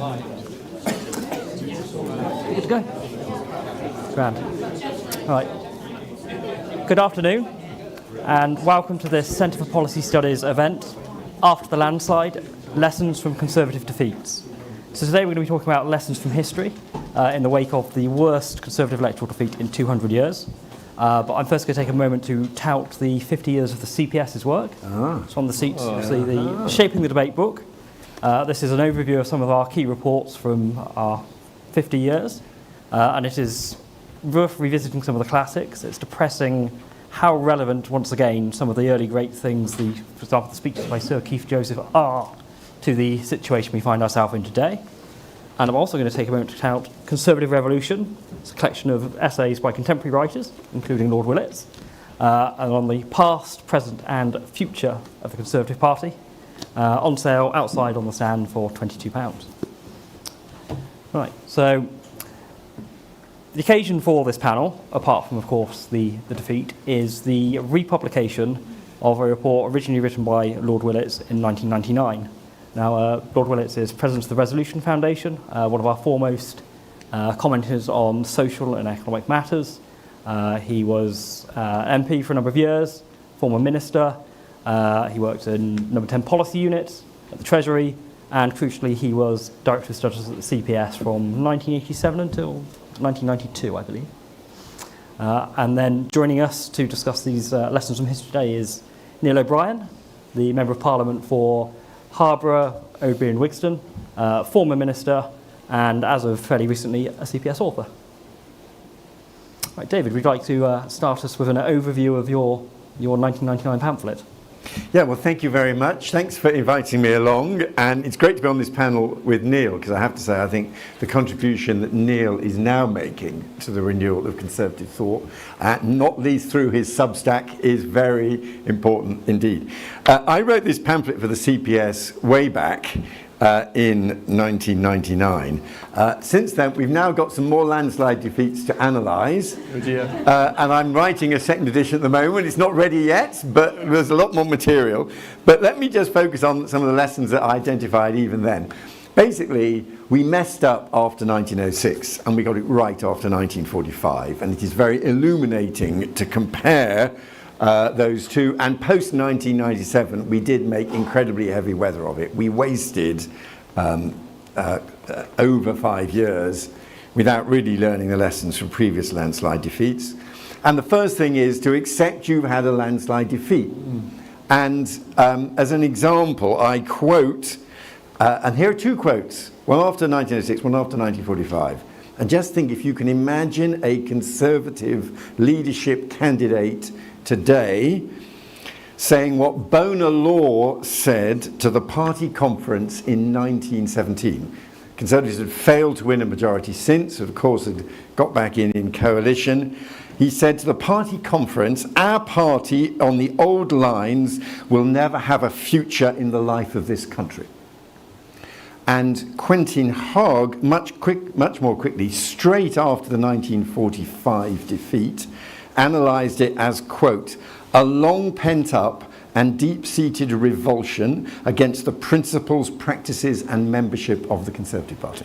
Good to go. Grand. All right. Good afternoon, and welcome to this Centre for Policy Studies event, After the Landslide, Lessons from Conservative Defeats. So today we're going to be talking about lessons from history in the wake of the worst Conservative electoral defeat in 200 years. But I'm first going to take a moment to tout the 50 years of the CPS's work. It's on the seats, you see the Shaping the Debate book. This is an overview of some of our key reports from our 50 years, and it is worth revisiting some of the classics. It's depressing how relevant, once again, some of the early great things, for example, the speeches by Sir Keith Joseph, are to the situation we find ourselves in today. And I'm also going to take a moment to tout Conservative Revolution. It's a collection of essays by contemporary writers, including Lord Willet's, and on the past, present and future of the Conservative Party, on sale outside on the stand for £22. Right, so the occasion for this panel, apart from, of course, the defeat, is the republication of a report originally written by Lord Willet's in 1999. Now, Lord Willet's is President of the Resolution Foundation, one of our foremost commenters on social and economic matters. He was MP for a number of years, former minister. He worked in number 10 policy unit at the Treasury, and crucially, he was Director of Studies at the CPS from 1987 until 1992, I believe. And then joining us to discuss these lessons from history today is Neil O'Brien, the Member of Parliament for Harborough, Oadby and Wigston, former minister, and as of fairly recently, a CPS author. Right, David, would you like to start us with an overview of your 1999 pamphlet? Yeah, well, thank you very much. Thanks for inviting me along. And it's great to be on this panel with Neil, because I have to say, I think the contribution that Neil is now making to the renewal of conservative thought, not least through his Substack, is very important indeed. I wrote this pamphlet for the CPS way back in 1999. Since then, we've now got some more landslide defeats to analyse. Oh dear. And I'm writing a second edition at the moment. It's not ready yet, but there's a lot more material. But let me just focus on some of the lessons that I identified even then. Basically, we messed up after 1906, and we got it right after 1945. And it is very illuminating to compare those two, and post 1997 we did make incredibly heavy weather of it. We wasted over 5 years without really learning the lessons from previous landslide defeats. And the first thing is to accept you've had a landslide defeat. And as an example, I quote, and here are two quotes, one after 1906, one after 1945. And just think, if you can imagine a Conservative leadership candidate today saying what Bonar Law said to the party conference in 1917. Conservatives had failed to win a majority since, of course had got back in coalition. He said to the party conference, "Our party on the old lines will never have a future in the life of this country." And Quentin Hogg, much more quickly, straight after the 1945 defeat, analysed it as, quote, "a long pent-up and deep-seated revulsion against the principles, practices and membership of the Conservative Party."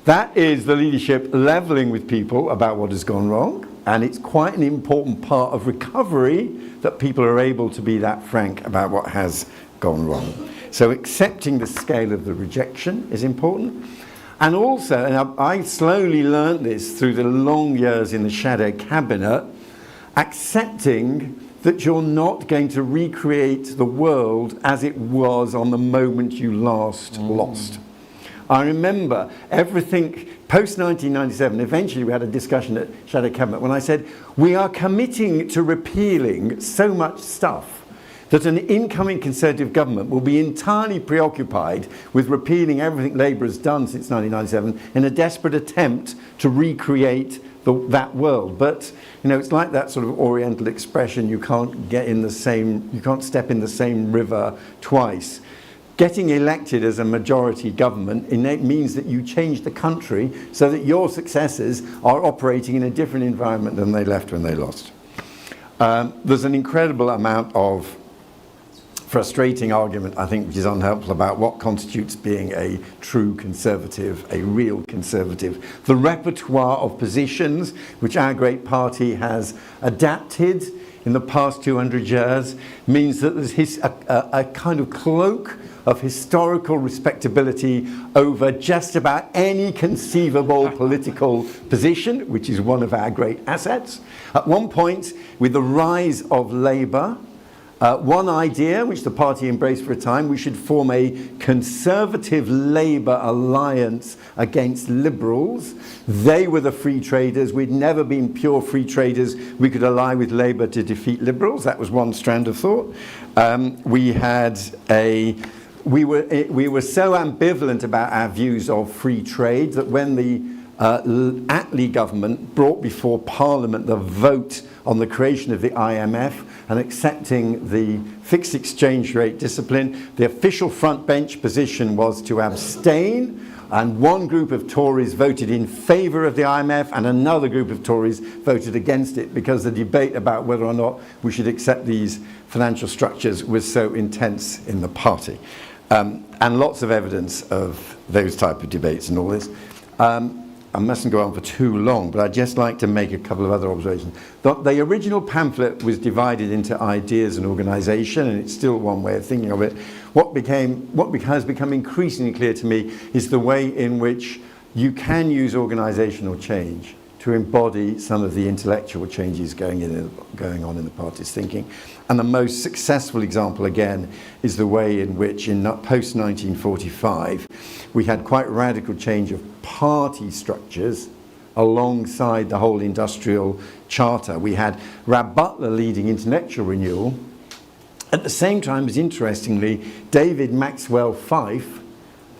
That is the leadership levelling with people about what has gone wrong, and it's quite an important part of recovery that people are able to be that frank about what has gone wrong. So accepting the scale of the rejection is important. And also, and I slowly learned this through the long years in the shadow cabinet, accepting that you're not going to recreate the world as it was on the moment you last lost. I remember everything post-1997, eventually we had a discussion at Shadow Cabinet when I said, we are committing to repealing so much stuff that an incoming Conservative government will be entirely preoccupied with repealing everything Labour has done since 1997 in a desperate attempt to recreate that world. But you know, it's like that sort of Oriental expression: you can't step in the same river twice. Getting elected as a majority government means that you change the country so that your successors are operating in a different environment than they left when they lost. There's an incredible amount of frustrating argument, I think, which is unhelpful about what constitutes being a true conservative, a real conservative. The repertoire of positions which our great party has adapted in the past 200 years means that there's a kind of cloak of historical respectability over just about any conceivable political position, which is one of our great assets. At one point, with the rise of Labour, one idea, which the party embraced for a time, we should form a conservative Labour alliance against Liberals. They were the free traders. We'd never been pure free traders. We could ally with Labour to defeat Liberals. That was one strand of thought. We were so ambivalent about our views of free trade that when the Attlee government brought before Parliament the vote on the creation of the IMF and accepting the fixed exchange rate discipline, the official front bench position was to abstain, and one group of Tories voted in favour of the IMF and another group of Tories voted against it because the debate about whether or not we should accept these financial structures was so intense in the party. And lots of evidence of those type of debates and all this. I mustn't go on for too long, but I'd just like to make a couple of other observations. The original pamphlet was divided into ideas and organisation, and it's still one way of thinking of it. What has become increasingly clear to me is the way in which you can use organisational change to embody some of the intellectual changes going on in the party's thinking. And the most successful example, again, is the way in which in post-1945 we had quite radical change of party structures alongside the whole industrial charter. We had Rab Butler leading intellectual renewal. At the same time, as interestingly, David Maxwell Fyfe,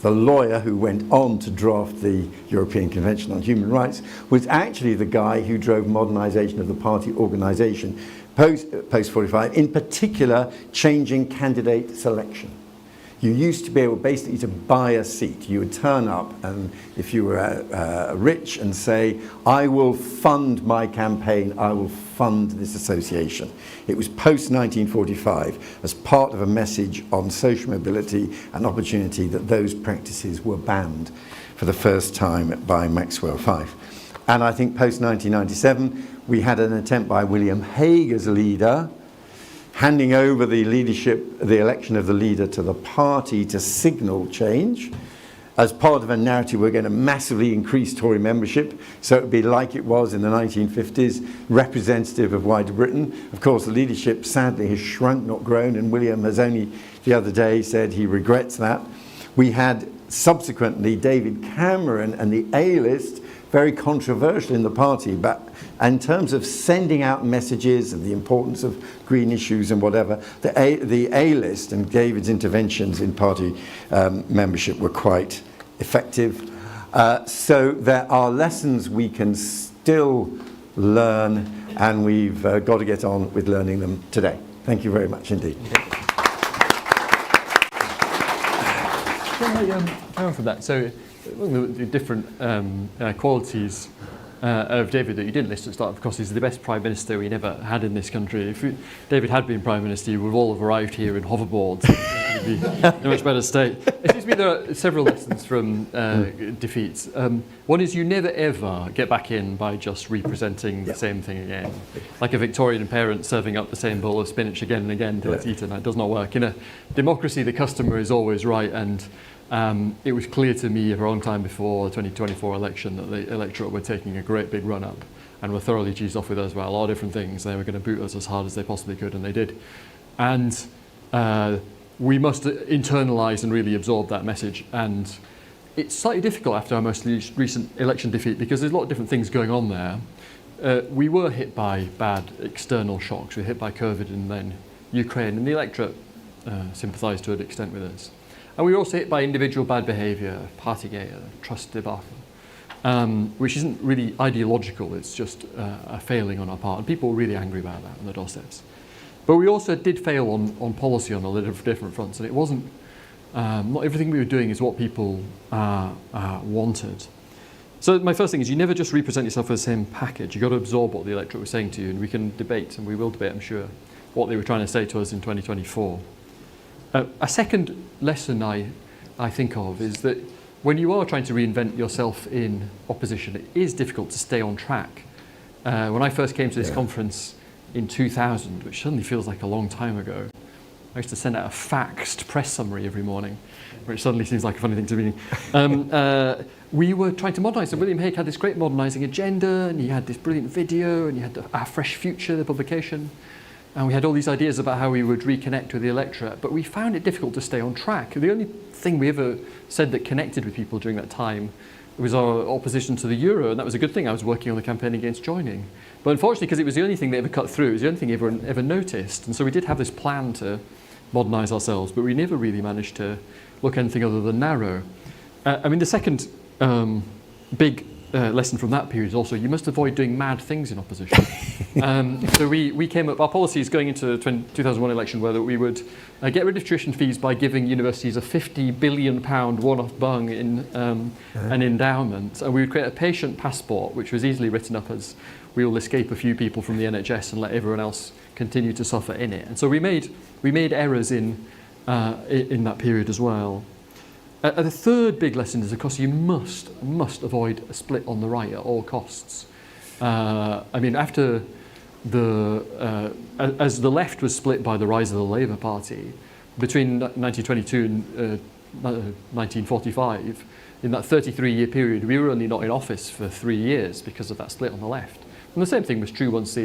the lawyer who went on to draft the European Convention on Human Rights, was actually the guy who drove modernisation of the party organisation post-45, in particular changing candidate selection. You used to be able basically to buy a seat. You would turn up, and if you were rich, and say, I will fund my campaign, I will fund this association. It was post-1945, as part of a message on social mobility and opportunity, that those practices were banned for the first time by Maxwell Fyfe. And I think post-1997, we had an attempt by William Hague as leader, handing over the leadership, the election of the leader to the party to signal change. As part of a narrative, we're going to massively increase Tory membership, so it would be like it was in the 1950s, representative of wider Britain. Of course, the leadership sadly has shrunk, not grown, and William has only the other day said he regrets that. We had subsequently David Cameron and the A-list, very controversial in the party, but in terms of sending out messages of the importance of green issues and whatever, the A-list and David's interventions in party membership were quite effective. So there are lessons we can still learn, and we've got to get on with learning them today. Thank you very much indeed. Can I from that? So, one of the different qualities of David that you didn't list at the start, of course, he's the best Prime Minister we never had in this country. If David had been Prime Minister, we would have all arrived here in hoverboards. It would be in a much better state. It seems to me there are several lessons from defeats. One is you never ever get back in by just representing the same thing again. Like a Victorian parent serving up the same bowl of spinach again and again till it's eaten. That does not work. In a democracy, the customer is always right, and it was clear to me a long time before the 2024 election that the electorate were taking a great big run up and were thoroughly cheesed off with us about a lot of different things. They were going to boot us as hard as they possibly could, and they did. And we must internalise and really absorb that message. And it's slightly difficult after our most recent election defeat because there's a lot of different things going on there. We were hit by bad external shocks. We were hit by COVID and then Ukraine, and the electorate sympathised to an extent with us. And we were also hit by individual bad behaviour, Partygate, trust debacle, which isn't really ideological, it's just a failing on our part. And people were really angry about that on the doorsteps. But we also did fail on policy on a lot of different fronts, and it wasn't, not everything we were doing is what people wanted. So my first thing is you never just represent yourself as the same package. You've got to absorb what the electorate was saying to you, and we can debate, and we will debate, I'm sure, what they were trying to say to us in 2024. A second lesson I think of is that when you are trying to reinvent yourself in opposition, it is difficult to stay on track. When I first came to this conference in 2000, which suddenly feels like a long time ago, I used to send out a faxed press summary every morning, which suddenly seems like a funny thing to me. We were trying to modernise, and William Hague had this great modernising agenda, and he had this brilliant video, and he had Our Fresh Future, the publication, and we had all these ideas about how we would reconnect with the electorate, but we found it difficult to stay on track. The only thing we ever said that connected with people during that time was our opposition to the euro, and that was a good thing. I was working on the campaign against joining. But unfortunately, because it was the only thing that ever cut through, it was the only thing everyone ever noticed, and so we did have this plan to modernise ourselves, but we never really managed to look anything other than narrow. I mean, the second big lesson from that period is also you must avoid doing mad things in opposition. So we came up, our policies going into the 2001 election were that we would get rid of tuition fees by giving universities a £50 billion one-off bung in an endowment, and we would create a patient passport which was easily written up as we will escape a few people from the NHS and let everyone else continue to suffer in it. And so we made errors in that period as well. The third big lesson is, of course, you must avoid a split on the right at all costs. I mean, after as the left was split by the rise of the Labour Party, between 1922 and 1945, in that 33-year period, we were only not in office for 3 years because of that split on the left. And the same thing was true once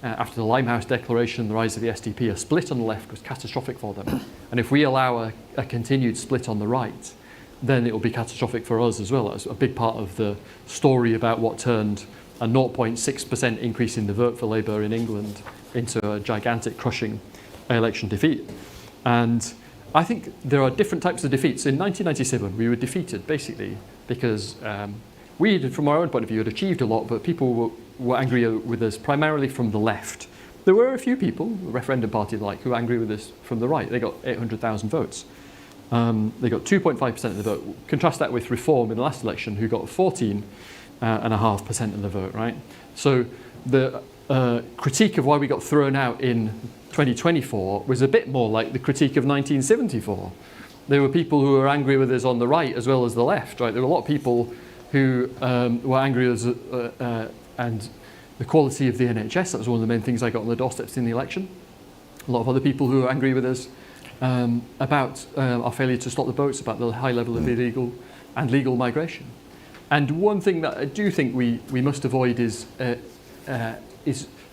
after the Limehouse Declaration, the rise of the SDP, a split on the left was catastrophic for them. And if we allow a continued split on the right, then it will be catastrophic for us as well. That's a big part of the story about what turned a 0.6% increase in the vote for Labour in England into a gigantic, crushing election defeat. And I think there are different types of defeats. In 1997, we were defeated, basically, because we, from our own point of view, had achieved a lot, but people were angry with us primarily from the left. There were a few people, the referendum party like, who were angry with us from the right. They got 800,000 votes. They got 2.5% of the vote. Contrast that with Reform in the last election, who got 14.5% of the vote, right? So the critique of why we got thrown out in 2024 was a bit more like the critique of 1974. There were people who were angry with us on the right as well as the left, right? There were a lot of people who were angry with us and the quality of the NHS. That was one of the main things I got on the doorsteps in the election. A lot of other people who were angry with us about our failure to stop the boats, about the high level of illegal and legal migration. And one thing that I do think we must avoid is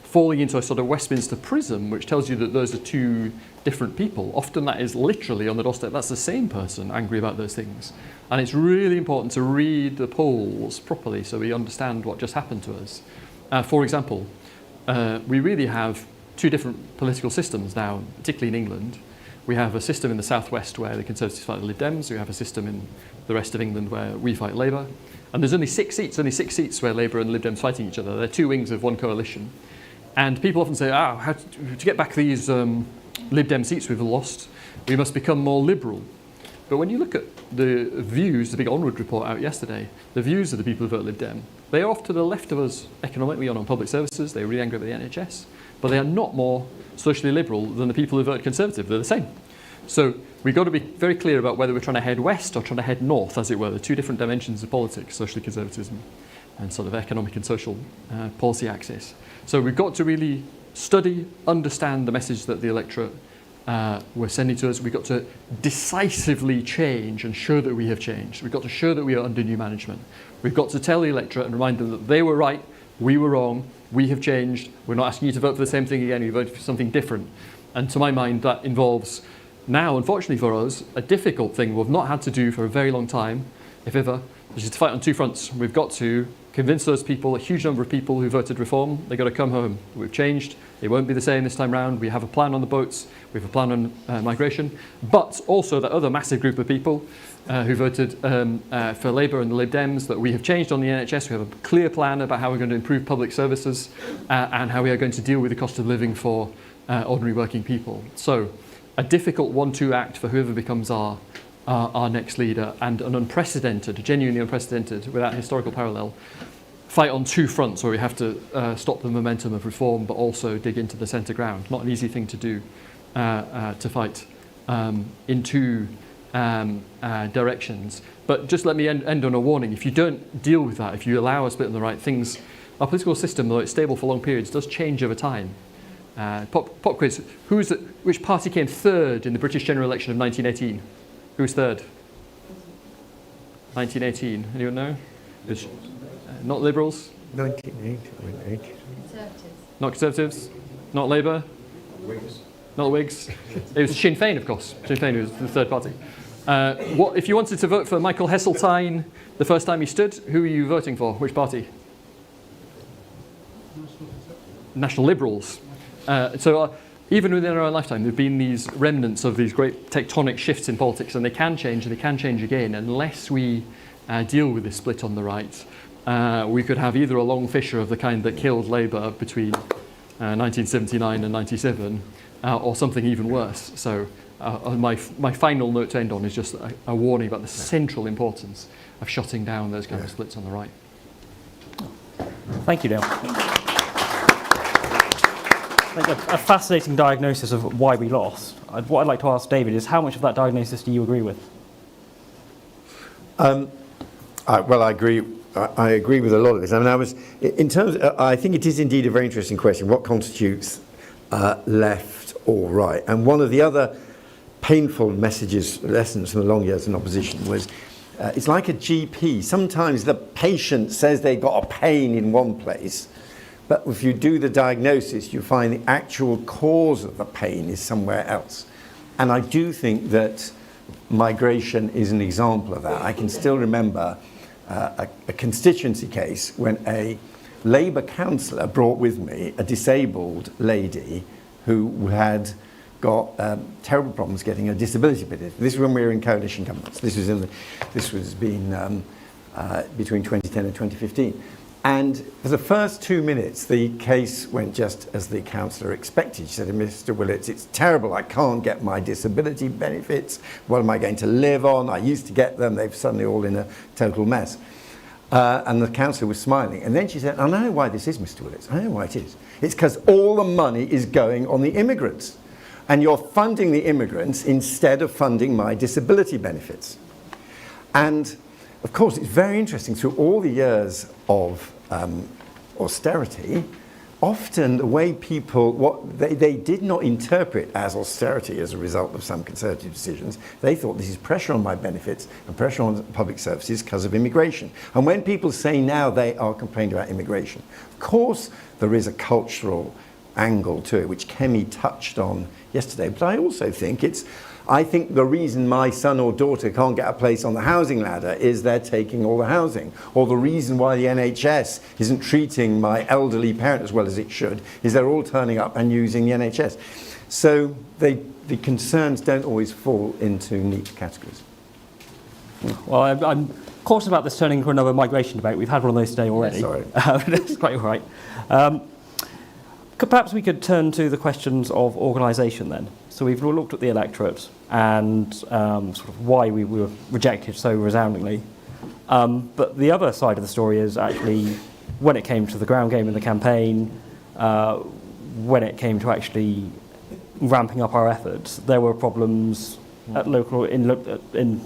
falling into a sort of Westminster prism, which tells you that those are two different people. Often that is literally on the doorstep. That's the same person angry about those things. And it's really important to read the polls properly so we understand what just happened to us. For example, we really have two different political systems now, particularly in England. We have a system in the southwest where the Conservatives fight the Lib Dems. We have a system in the rest of England where we fight Labour. And there's only six seats where Labour and Lib Dems fighting each other. They're two wings of one coalition. And people often say, how to get back these Lib Dem seats we've lost, we must become more liberal. But when you look at the views, the big Onward report out yesterday, the views of the people who vote Lib Dem, they are off to the left of us economically on public services. They're really angry about the NHS. But they are not more socially liberal than the people who vote Conservative. They're the same. So we've got to be very clear about whether we're trying to head west or trying to head north, as it were. The two different dimensions of politics, socially conservatism and sort of economic and social policy axis. So we've got to really study, understand the message that the electorate were sending to us. We've got to decisively change and show that we have changed. We've got to show that we are under new management. We've got to tell the electorate and remind them that they were right, we were wrong, we have changed. We're not asking you to vote for the same thing again, we voted for something different. And to my mind, that involves now, unfortunately for us, a difficult thing we've not had to do for a very long time, if ever, which is to fight on two fronts. We've got to convince those people, a huge number of people who voted Reform, they've got to come home. We've changed. It won't be the same this time round. We have a plan on the boats. We have a plan on migration. But also that other massive group of people who voted for Labour and the Lib Dems, that we have changed on the NHS. We have a clear plan about how we're going to improve public services and how we are going to deal with the cost of living for ordinary working people. So a difficult 1-2 act for whoever becomes our next leader, and an unprecedented, genuinely unprecedented, without historical parallel, fight on two fronts where we have to stop the momentum of reform but also dig into the centre ground. Not an easy thing to do, to fight in two directions. But just let me end on a warning. If you don't deal with that, if you allow a split on the right, our political system, though it's stable for long periods, does change over time. Pop quiz. Which party came third in the British general election of 1918? Who was third? 1918. Anyone know? It was, not Liberals. 1980. Not Conservatives. Not Labour. Not the Whigs. It was Sinn Féin, of course. Sinn Féin was the third party. If you wanted to vote for Michael Heseltine the first time he stood, who were you voting for? Which party? National Liberals. Even within our own lifetime, there have been these remnants of these great tectonic shifts in politics, and they can change, and they can change again, unless we deal with this split on the right. We could have either a long fissure of the kind that killed Labour between 1979 and 97, or something even worse. So my final note to end on is just a warning about the central importance of shutting down those kind of splits on the right. Thank you, Neil. I think a fascinating diagnosis of why we lost. What I'd like to ask David is, how much of that diagnosis do you agree with? Well, I agree. I agree with a lot of this. I mean, I think it is indeed a very interesting question. What constitutes left or right? And one of the other painful lessons from the long years in opposition was, it's like a GP. Sometimes the patient says they got a pain in one place, but if you do the diagnosis, you find the actual cause of the pain is somewhere else. And I do think that migration is an example of that. I can still remember a constituency case when a Labour councillor brought with me a disabled lady who had got terrible problems getting a disability benefit. This is when we were in coalition governments. This was between 2010 and 2015. And for the first 2 minutes, the case went just as the councillor expected. She said, "Mr. Willits, it's terrible. I can't get my disability benefits. What am I going to live on? I used to get them. They've suddenly all in a total mess." And the councillor was smiling. And then she said, "I know why this is, Mr. Willits. I know why it is. It's because all the money is going on the immigrants. And you're funding the immigrants instead of funding my disability benefits." And of course, it's very interesting. Through all the years of austerity, often the way people, they did not interpret as austerity as a result of some Conservative decisions. They thought this is pressure on my benefits and pressure on public services because of immigration. And when people say now they are complaining about immigration, of course there is a cultural angle to it, which Kemi touched on yesterday. But I also think I think the reason my son or daughter can't get a place on the housing ladder is they're taking all the housing. Or the reason why the NHS isn't treating my elderly parent as well as it should is they're all turning up and using the NHS. So the concerns don't always fall into neat categories. Well, I'm cautious about this turning into another migration debate. We've had one of those today already. Sorry. That's quite all right. Perhaps we could turn to the questions of organisation then. So we've looked at the electorate and sort of why we were rejected so resoundingly. But the other side of the story is actually when it came to the ground game in the campaign, when it came to actually ramping up our efforts, there were problems at in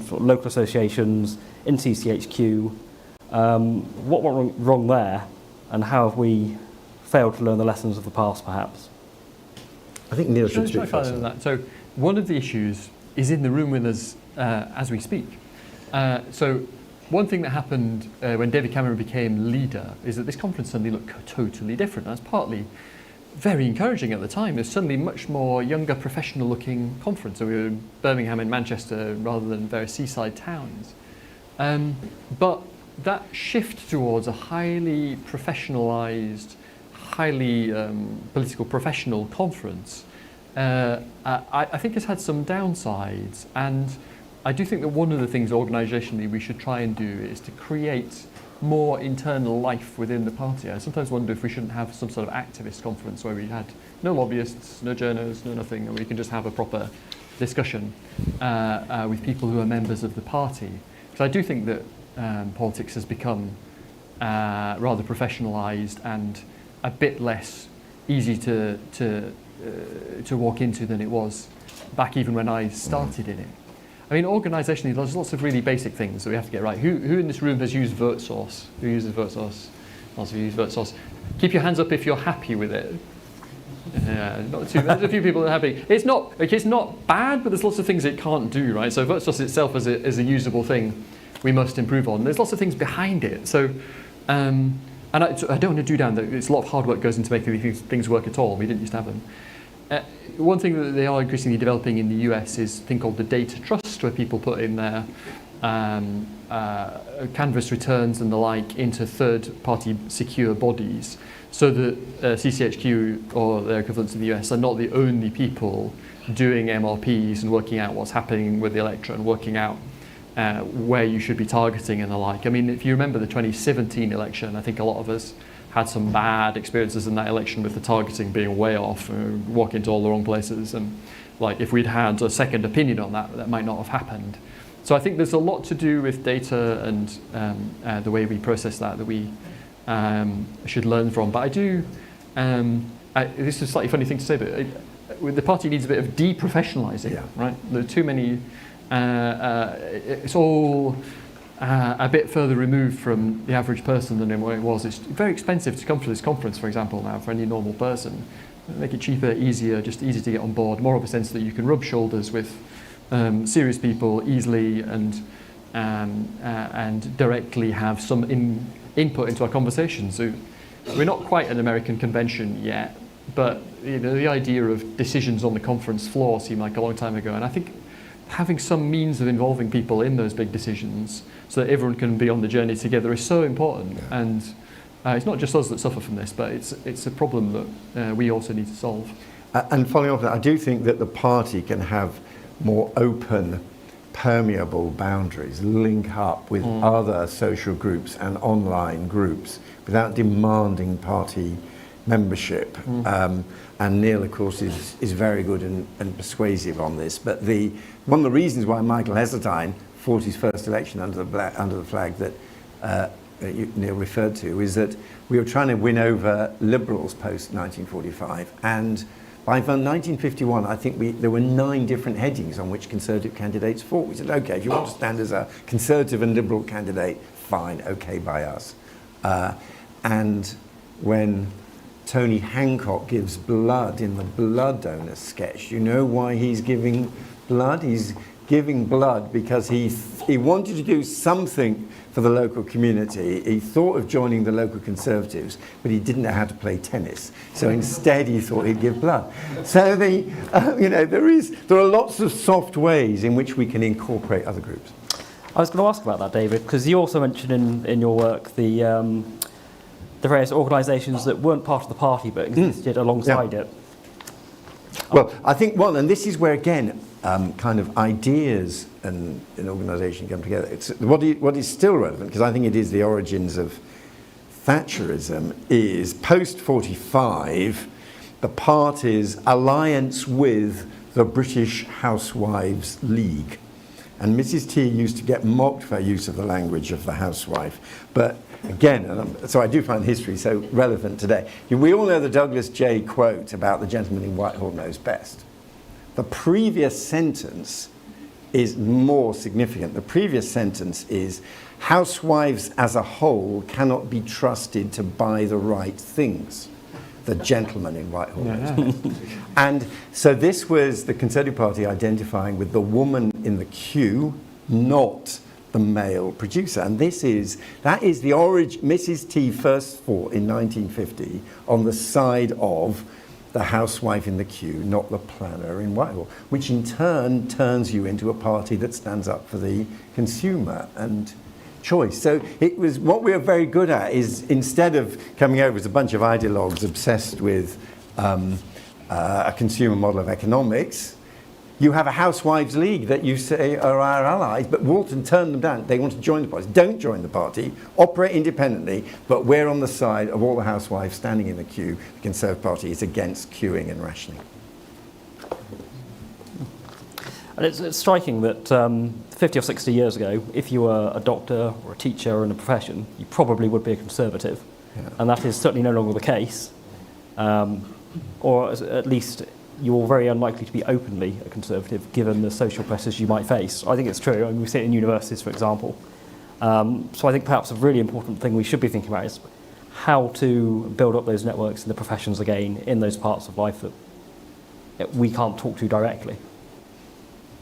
sort of local associations, in CCHQ. What went wrong there, and how have we failed to learn the lessons of the past, perhaps? I think Neil should speak first. So one of the issues is in the room with us as we speak. So one thing that happened when David Cameron became leader is that this conference suddenly looked totally different. That's partly very encouraging at the time. There's suddenly much more younger, professional-looking conference. So we were in Birmingham and Manchester rather than various seaside towns. But that shift towards a highly professionalised, highly political professional conference, I think has had some downsides, and I do think that one of the things organisationally we should try and do is to create more internal life within the party. I sometimes wonder if we shouldn't have some sort of activist conference where we had no lobbyists, no journalists, no nothing, and we can just have a proper discussion with people who are members of the party. Because I do think that politics has become rather professionalised and a bit less easy to to walk into than it was back even when I started in it. I mean, organisationally, there's lots of really basic things that we have to get right. Who in this room has used VertSource? Who uses VertSource? Lots of you use VertSource. Keep your hands up if you're happy with it. Not too. There's a few people that are happy. It's not bad, but there's lots of things it can't do, right? So VertSource itself as a usable thing, we must improve on. There's lots of things behind it. So, and I don't want to do down that. It's a lot of hard work goes into making these things work at all. We didn't used to have them. One thing that they are increasingly developing in the US is a thing called the data trust, where people put in their canvas returns and the like into third-party secure bodies, so that CCHQ or their equivalents in the US are not the only people doing MRPs and working out what's happening with the electorate and working out where you should be targeting and the like. I mean, if you remember the 2017 election, I think a lot of us had some bad experiences in that election with the targeting being way off, walking into all the wrong places, and like if we'd had a second opinion on that, that might not have happened. So I think there's a lot to do with data and the way we process that we should learn from. But I do, this is a slightly funny thing to say, but the party needs a bit of deprofessionalising, right? There are too many, it's all a bit further removed from the average person than it was. It's very expensive to come to this conference, for example, now for any normal person. Make it cheaper, easier, just easy to get on board, more of a sense that you can rub shoulders with serious people easily and directly have some input into our conversation. So we're not quite an American convention yet, but the idea of decisions on the conference floor seemed like a long time ago, and I think having some means of involving people in those big decisions so that everyone can be on the journey together is so important. And it's not just us that suffer from this, but it's a problem that we also need to solve. And following off that, I do think that the party can have more open, permeable boundaries, link up with other social groups and online groups without demanding party membership. And Neil, of course, is very good and persuasive on this. But one of the reasons why Michael Heseltine fought his first election under the flag that Neil referred to is that we were trying to win over Liberals post-1945, and by 1951, I think there were 9 different headings on which Conservative candidates fought. We said, okay, if you want to stand as a Conservative and Liberal candidate, fine, okay by us. And when Tony Hancock gives blood in the blood donor sketch, you know why he's giving blood? He's giving blood because he wanted to do something for the local community. He thought of joining the local Conservatives, but he didn't know how to play tennis. So instead, he thought he'd give blood. So there are lots of soft ways in which we can incorporate other groups. I was going to ask about that, David, because you also mentioned in your work the various organisations that weren't part of the party but existed alongside it. Well, I think and this is where again, kind of ideas and an organisation come together. It's what is still relevant, because I think it is the origins of Thatcherism, is post-45, the party's alliance with the British Housewives League. And Mrs. T used to get mocked for her use of the language of the housewife. But again, so I do find history so relevant today. We all know the Douglas J quote about the gentleman in Whitehall knows best. The previous sentence is more significant. The previous sentence is, housewives as a whole cannot be trusted to buy the right things. The gentleman in Whitehall knows best. And so this was the Conservative Party identifying with the woman in the queue, not the male producer. And that is the origin. Mrs. T first fought in 1950 on the side of the housewife in the queue, not the planner in Whitehall, which in turn turns you into a party that stands up for the consumer and choice. So it was what we are very good at is, instead of coming over as a bunch of ideologues obsessed with a consumer model of economics, you have a housewives league that you say are our allies, but Walton turned them down. They want to join the party. Don't join the party, operate independently, but we're on the side of all the housewives standing in the queue. The Conservative Party is against queuing and rationing. And it's striking that 50 or 60 years ago, if you were a doctor or a teacher in a profession, you probably would be a Conservative. Yeah. And that is certainly no longer the case. or at least you're very unlikely to be openly a Conservative given the social pressures you might face. I think it's true. I mean, we see it in universities, for example. So I think perhaps a really important thing we should be thinking about is how to build up those networks in the professions again in those parts of life that we can't talk to directly.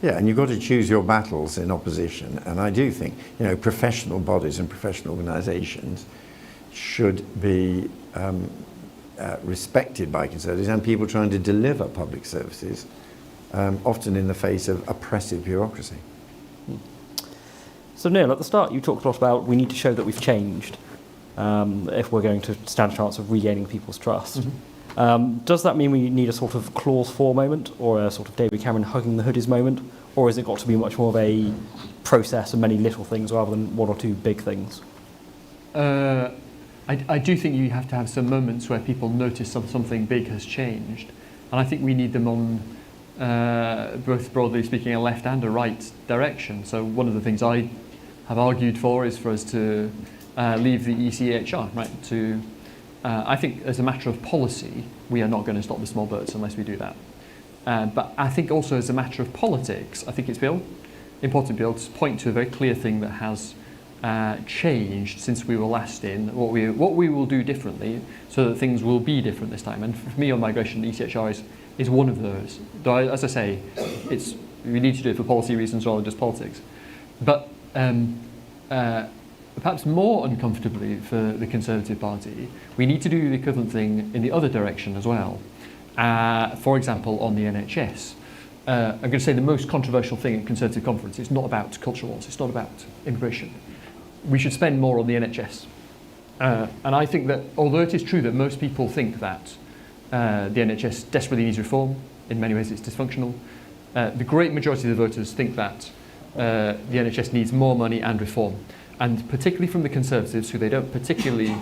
Yeah, and you've got to choose your battles in opposition. And I do think, professional bodies and professional organisations should be respected by Conservatives and people trying to deliver public services, often in the face of oppressive bureaucracy. So Neil, at the start you talked a lot about we need to show that we've changed if we're going to stand a chance of regaining people's trust. Mm-hmm. Does that mean we need a sort of clause 4 moment or a sort of David Cameron hugging the hoodies moment, or has it got to be much more of a process of many little things rather than one or two big things? I do think you have to have some moments where people notice something big has changed, and I think we need them on both, broadly speaking, a left and a right direction. So one of the things I have argued for is for us to leave the ECHR, right? I think as a matter of policy, we are not going to stop the small boats unless we do that. But I think also as a matter of politics, I think it's important to be able to point to a very clear thing that has changed since we were last in, what we will do differently so that things will be different this time. And for me on migration, the ECHR is one of those. Though, as I say, we need to do it for policy reasons rather than just politics. But perhaps more uncomfortably for the Conservative Party, we need to do the equivalent thing in the other direction as well. For example, on the NHS. I'm going to say the most controversial thing at Conservative Conference is not about culture wars, it's not about immigration. We should spend more on the NHS. And I think that although it is true that most people think that the NHS desperately needs reform, in many ways it's dysfunctional, the great majority of the voters think that the NHS needs more money and reform. And particularly from the Conservatives, who they don't particularly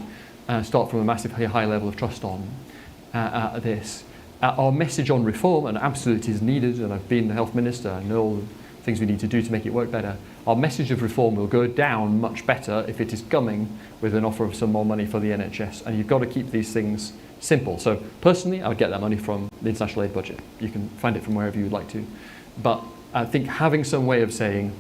start from a massively high level of trust on this, our message on reform, and absolutely is needed, and I've been the health minister, I know all the things we need to do to make it work better, our message of reform will go down much better if it is coming with an offer of some more money for the NHS. And you've got to keep these things simple. So personally, I would get that money from the international aid budget. You can find it from wherever you would like to. But I think having some way of saying,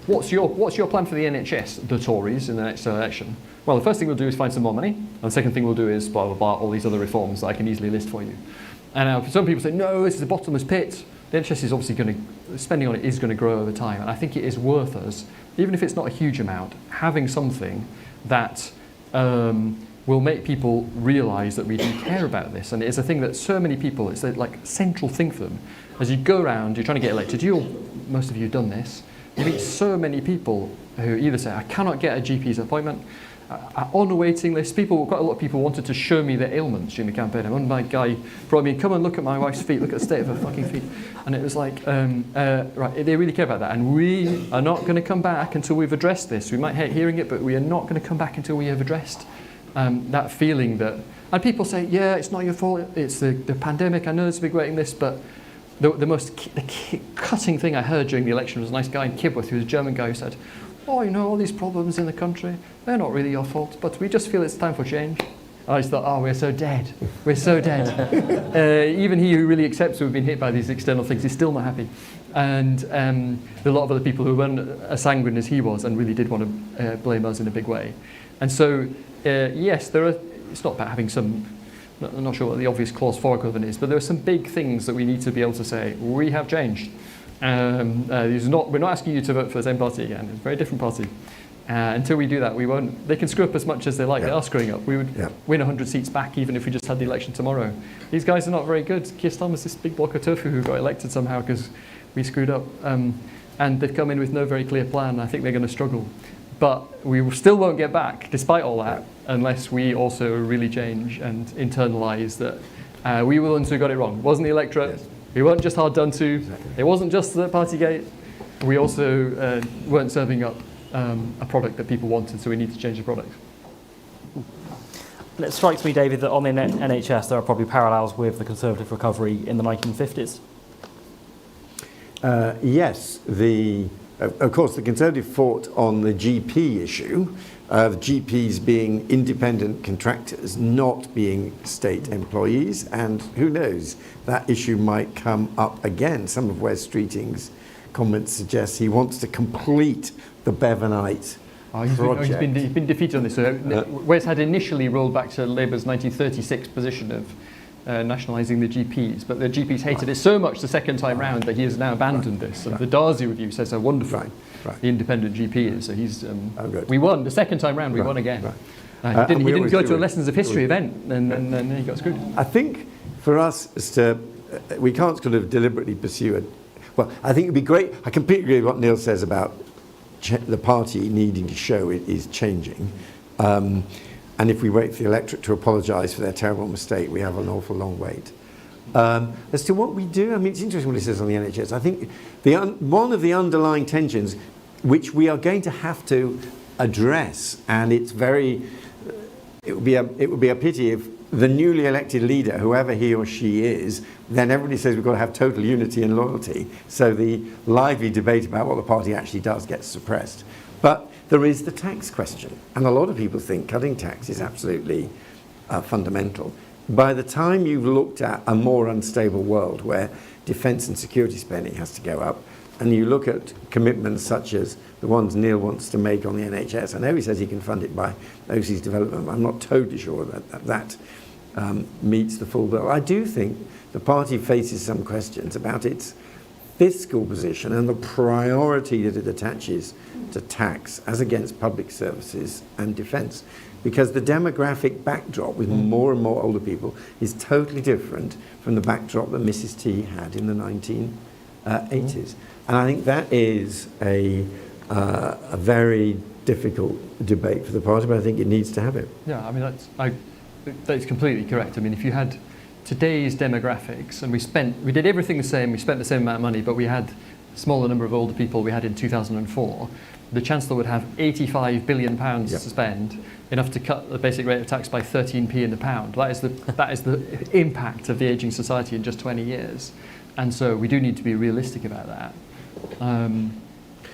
what's your plan for the NHS, the Tories, in the next election? Well, the first thing we'll do is find some more money. And the second thing we'll do is blah, blah, blah, all these other reforms that I can easily list for you. And some people say, no, this is a bottomless pit. The NHS is obviously spending on it is going to grow over time. And I think it is worth us, even if it's not a huge amount, having something that will make people realise that we do care about this. And it's a thing that so many people, it's like a central thing for them. As you go around, you're trying to get elected, most of you have done this, you meet so many people who either say, I cannot get a GP's appointment, on a waiting list. Quite a lot of people wanted to show me their ailments during the campaign. And one my guy brought me, come and look at my wife's feet, look at the state of her fucking feet. And it was like, right, they really care about that. And we are not going to come back until we've addressed this. We might hate hearing it, but we are not going to come back until we have addressed that feeling that, and people say, yeah, it's not your fault, it's the pandemic, I know there's a big waiting list, but the most cutting thing I heard during the election was a nice guy in Kibworth, who was a German guy, who said, all these problems in the country, they're not really your fault, but we just feel it's time for change. And I just thought, we're so dead. We're so dead. Even he who really accepts we've been hit by these external things is still not happy. And there are a lot of other people who weren't as sanguine as he was and really did want to blame us in a big way. And so, yes, it's not about having some, I'm not sure what the obvious clause 4 equivalent is, but there are some big things that we need to be able to say, we have changed. We're not asking you to vote for the same party again. It's a very different party. Until we do that, we won't. They can screw up as much as they like. They are screwing up. We would win 100 seats back even if we just had the election tomorrow. These guys are not very good. Keir Starmer's this big block of tofu who got elected somehow because we screwed up. And they've come in with no very clear plan. I think they're going to struggle. But we still won't get back, despite all that, unless we also really change and internalise that we were the ones who got it wrong. It wasn't the electorate. Yes. We weren't just hard done to. Exactly. It wasn't just the Partygate. We also weren't serving up a product that people wanted, so we need to change the product. And it strikes me, David, that on the NHS there are probably parallels with the Conservative recovery in the 1950s. Yes, the of course, the Conservative fought on the GP issue, the GPs being independent contractors, not being state employees, and who knows, that issue might come up again. Some of Wes Streeting's comments suggest he wants to complete the Bevanite project. He's been defeated on this. So, Wes had initially rolled back to Labour's 1936 position of nationalising the GPs, but the GPs hated it so much the second time round that he has now abandoned this. And the Darcy review says how wonderful the independent GP is. So he's we won the second time round. We won again. He didn't go to a Lessons of History event, and then he got screwed. I think for us, we can't sort of deliberately pursue it. Well, I think it'd be great. I completely agree with what Neil says about the party needing to show it is changing. And if we wait for the electorate to apologise for their terrible mistake, we have an awful long wait. As to what we do, I mean, it's interesting what he says on the NHS. I think one of the underlying tensions, which we are going to have to address, and it would be a pity if the newly elected leader, whoever he or she is, then everybody says we've got to have total unity and loyalty. So the lively debate about what the party actually does gets suppressed. But there is the tax question, and a lot of people think cutting tax is absolutely fundamental. By the time you've looked at a more unstable world where defence and security spending has to go up, and you look at commitments such as the ones Neil wants to make on the NHS, I know he says he can fund it by overseas development, I'm not totally sure that meets the full bill. I do think the party faces some questions about its fiscal position and the priority that it attaches to tax as against public services and defence, because the demographic backdrop with more and more older people is totally different from the backdrop that Mrs. T had in the 1980s. And I think that is a very difficult debate for the party, but I think it needs to have it. Yeah, I mean, that's completely correct. I mean, if you had today's demographics, and we did everything the same, we spent the same amount of money, but we had a smaller number of older people we had in 2004, the Chancellor would have £85 billion to spend, enough to cut the basic rate of tax by 13p in the pound. That is the impact of the ageing society in just 20 years. And so we do need to be realistic about that. And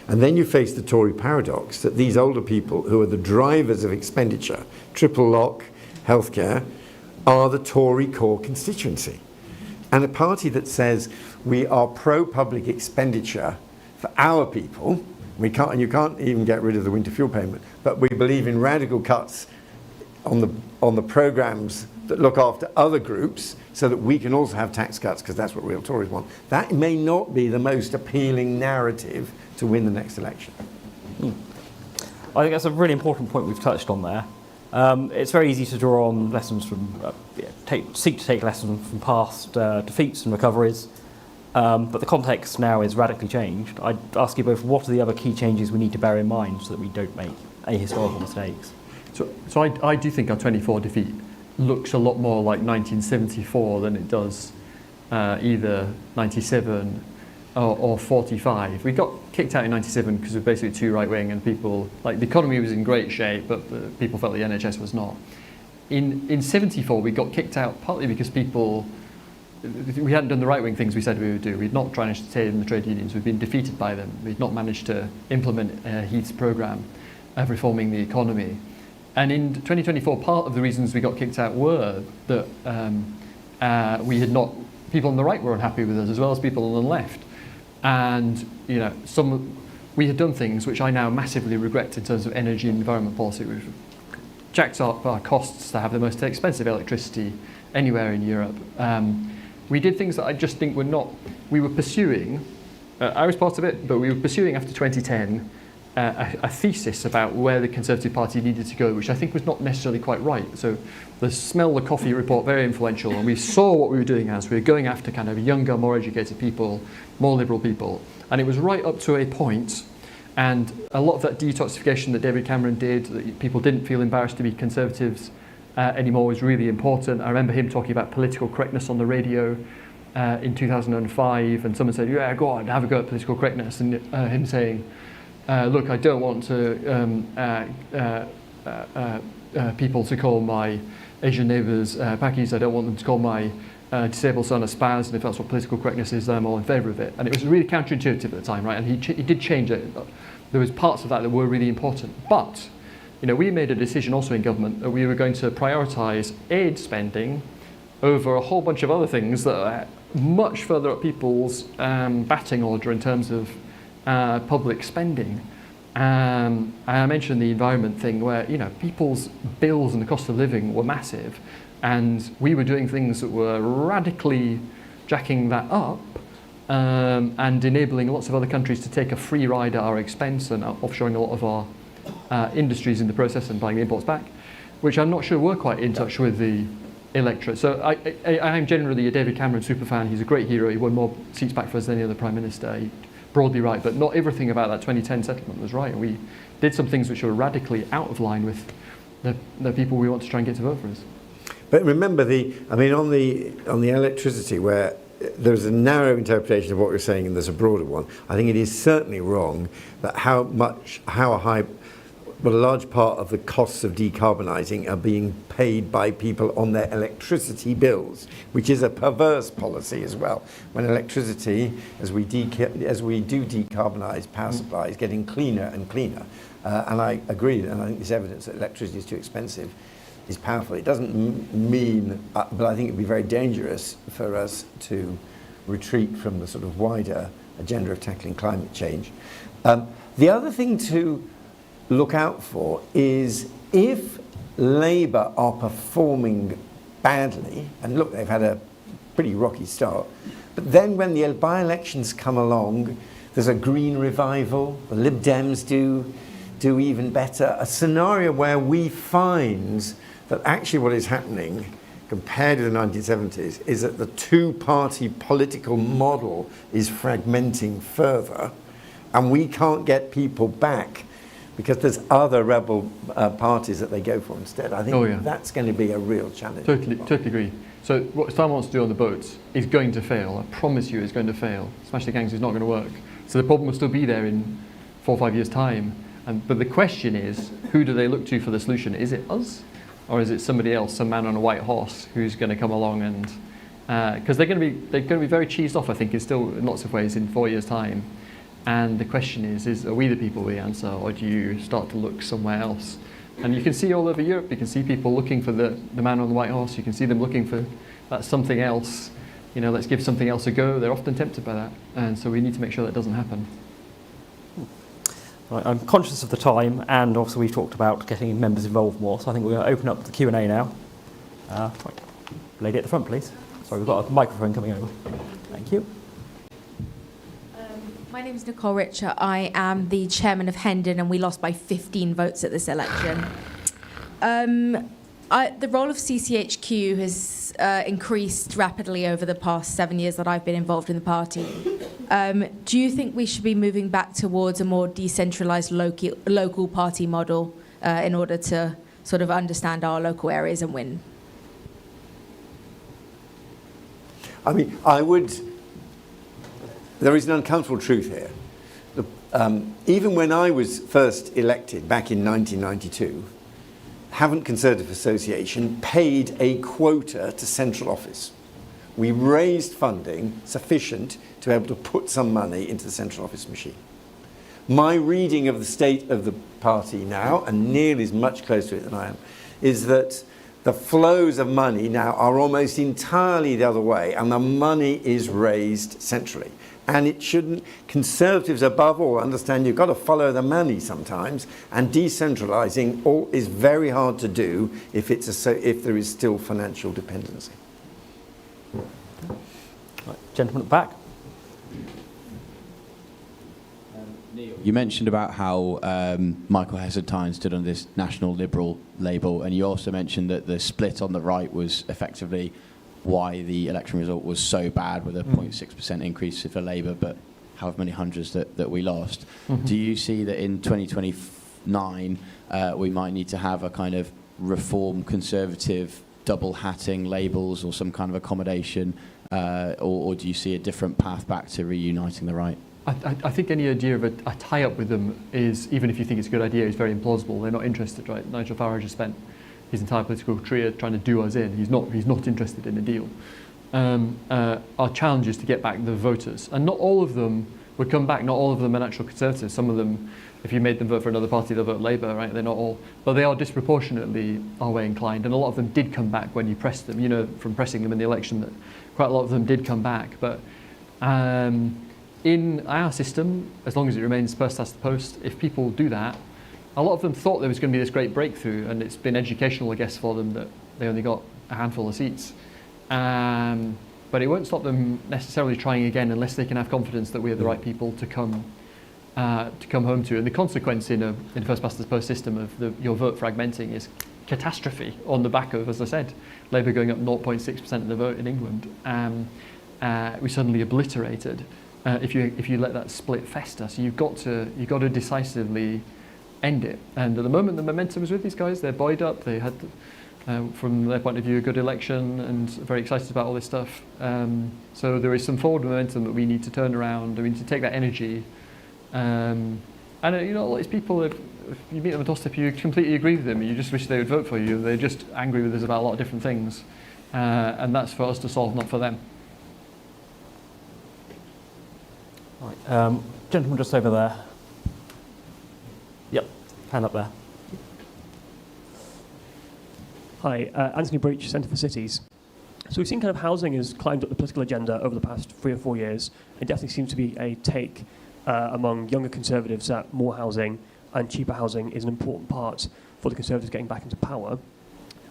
then you face the Tory paradox that these older people who are the drivers of expenditure, triple lock, healthcare, are the Tory core constituency. And a party that says we are pro-public expenditure for our people, you can't even get rid of the winter fuel payment, but we believe in radical cuts on the programmes that look after other groups so that we can also have tax cuts, because that's what real Tories want. That may not be the most appealing narrative to win the next election. I think that's a really important point we've touched on there. It's very easy to draw on lessons from, seek to take lessons from past defeats and recoveries, but the context now is radically changed. I'd ask you both, what are the other key changes we need to bear in mind so that we don't make ahistorical mistakes? So I do think our 24 defeat looks a lot more like 1974 than it does either 97 or 45. We got kicked out in 97 because we were basically too right-wing, and people, like, the economy was in great shape, but people felt the NHS was not. In 74, we got kicked out partly because we hadn't done the right-wing things we said we would do. We'd not tried to stay in the trade unions. We'd been defeated by them. We'd not managed to implement Heath's programme of reforming the economy. And in 2024, part of the reasons we got kicked out were that we had not, people on the right were unhappy with us as well as people on the left. And we had done things which I now massively regret in terms of energy and environment policy. We've jacked up our costs to have the most expensive electricity anywhere in Europe. We did things that I just think we were pursuing, I was part of it, but we were pursuing after 2010 a thesis about where the Conservative Party needed to go, which I think was not necessarily quite right. So the Smell the Coffee report, very influential, and we saw what we were doing as we were going after kind of younger, more educated people, more liberal people. And it was right up to a point, and a lot of that detoxification that David Cameron did, that people didn't feel embarrassed to be Conservatives anymore, was really important. I remember him talking about political correctness on the radio in 2005, and someone said, yeah, go on, have a go at political correctness, and him saying, look, I don't want people to call my Asian neighbours Pakis. I don't want them to call my disabled son a spaz, and if that's what political correctness is, then I'm all in favour of it. And it was really counterintuitive at the time, right? And he did change it. There was parts of that were really important. But, we made a decision also in government that we were going to prioritise aid spending over a whole bunch of other things that are much further up people's batting order in terms of public spending. I mentioned the environment thing where, people's bills and the cost of living were massive, and we were doing things that were radically jacking that up and enabling lots of other countries to take a free ride at our expense and offshoring a lot of our industries in the process and buying imports back, which I'm not sure we're quite in touch with the electorate. So I am generally a David Cameron superfan. He's a great hero. He won more seats back for us than any other Prime Minister. He, broadly right, but not everything about that 2010 settlement was right. We did some things which were radically out of line with the people we want to try and get to vote for us. But remember, on the electricity, where there's a narrow interpretation of what we're saying and there's a broader one, I think it is certainly wrong that a large part of the costs of decarbonising are being paid by people on their electricity bills, which is a perverse policy as well. When electricity, as we do decarbonise power supply, is getting cleaner and cleaner. And I agree, and I think this evidence that electricity is too expensive is powerful. It doesn't mean, but I think it would be very dangerous for us to retreat from the sort of wider agenda of tackling climate change. The other thing to look out for is if Labour are performing badly, and look, they've had a pretty rocky start, but then when the by-elections come along, there's a Green revival, the Lib Dems do even better, a scenario where we find that actually what is happening compared to the 1970s is that the two-party political model is fragmenting further, and we can't get people back because there's other rebel parties that they go for instead. I think that's going to be a real challenge. Totally agree. So what Stan wants to do on the boats is going to fail. I promise you it's going to fail. Smash the Gangs is not going to work. So the problem will still be there in 4 or 5 years' time. But the question is, who do they look to for the solution? Is it us? Or is it somebody else, some man on a white horse, who's going to come along and... Because they're going to be very cheesed off, I think, in lots of ways in 4 years' time. And the question is are we the people with the answer, or do you start to look somewhere else? And you can see all over Europe, you can see people looking for the man on the white horse, you can see them looking for that something else, let's give something else a go. They're often tempted by that, and so we need to make sure that doesn't happen. Right, I'm conscious of the time, and also we've talked about getting members involved more, so I think we're going to open up the Q&A now. Right. Lady at the front, please. Sorry, we've got a microphone coming over. Thank you. My name is Nicole Richer. I am the chairman of Hendon, and we lost by 15 votes at this election. The role of CCHQ has increased rapidly over the past 7 years that I've been involved in the party. Do you think we should be moving back towards a more decentralised local party model in order to sort of understand our local areas and win? There is an uncomfortable truth here. Even when I was first elected back in 1992, Havant Conservative Association paid a quota to central office. We raised funding sufficient to be able to put some money into the central office machine. My reading of the state of the party now, and Neil is much closer to it than I am, is that the flows of money now are almost entirely the other way, and the money is raised centrally. And it shouldn't, Conservatives above all understand you've got to follow the money sometimes, and decentralising is very hard to do if there is still financial dependency. Right, gentleman at the back. Neil, you mentioned about how Michael Heseltine stood on this National Liberal label, and you also mentioned that the split on the right was effectively why the election result was so bad, with a 0.6% increase for Labour, but however many hundreds that we lost. Do you see that in 2029 we might need to have a kind of reform conservative double hatting labels or some kind of accommodation, or do you see a different path back to reuniting the right? I think any idea of a tie-up with them is, even if you think it's a good idea, is very implausible. They're not interested, right? Nigel Farage has spent his entire political career trying to do us in. He's not interested in a deal. are challenges to get back the voters. And not all of them would come back. Not all of them are natural Conservatives. Some of them, if you made them vote for another party, they'll vote Labour, right? They're not all. But they are disproportionately our way inclined. And a lot of them did come back when you pressed them. You know, from pressing them in the election, that quite a lot of them did come back. But in our system, as long as it remains first past the post, if people do that, a lot of them thought there was going to be this great breakthrough, and it's been educational, I guess, for them that they only got a handful of seats. But it won't stop them necessarily trying again unless they can have confidence that we are the right people to come home to. And the consequence in a first past the post system of your vote fragmenting is catastrophe on the back of, as I said, Labour going up 0.6% of the vote in England. We suddenly obliterated if you let that split fester. So you've got to decisively end it. And at the moment, the momentum is with these guys. They're buoyed up. They had, from their point of view, a good election and very excited about all this stuff. So there is some forward momentum that we need to turn around. We need to take that energy. And you know, a lot of these people, if you meet them at doorstep, you completely agree with them. You just wish they would vote for you. They're just angry with us about a lot of different things. And that's for us to solve, not for them. Right. Gentleman just over there. Yep, hand up there. Hi, Anthony Breach, Centre for Cities. So we've seen kind of housing has climbed up the political agenda over the past 3 or 4 years. It definitely seems to be a take among younger Conservatives that more housing and cheaper housing is an important part for the Conservatives getting back into power.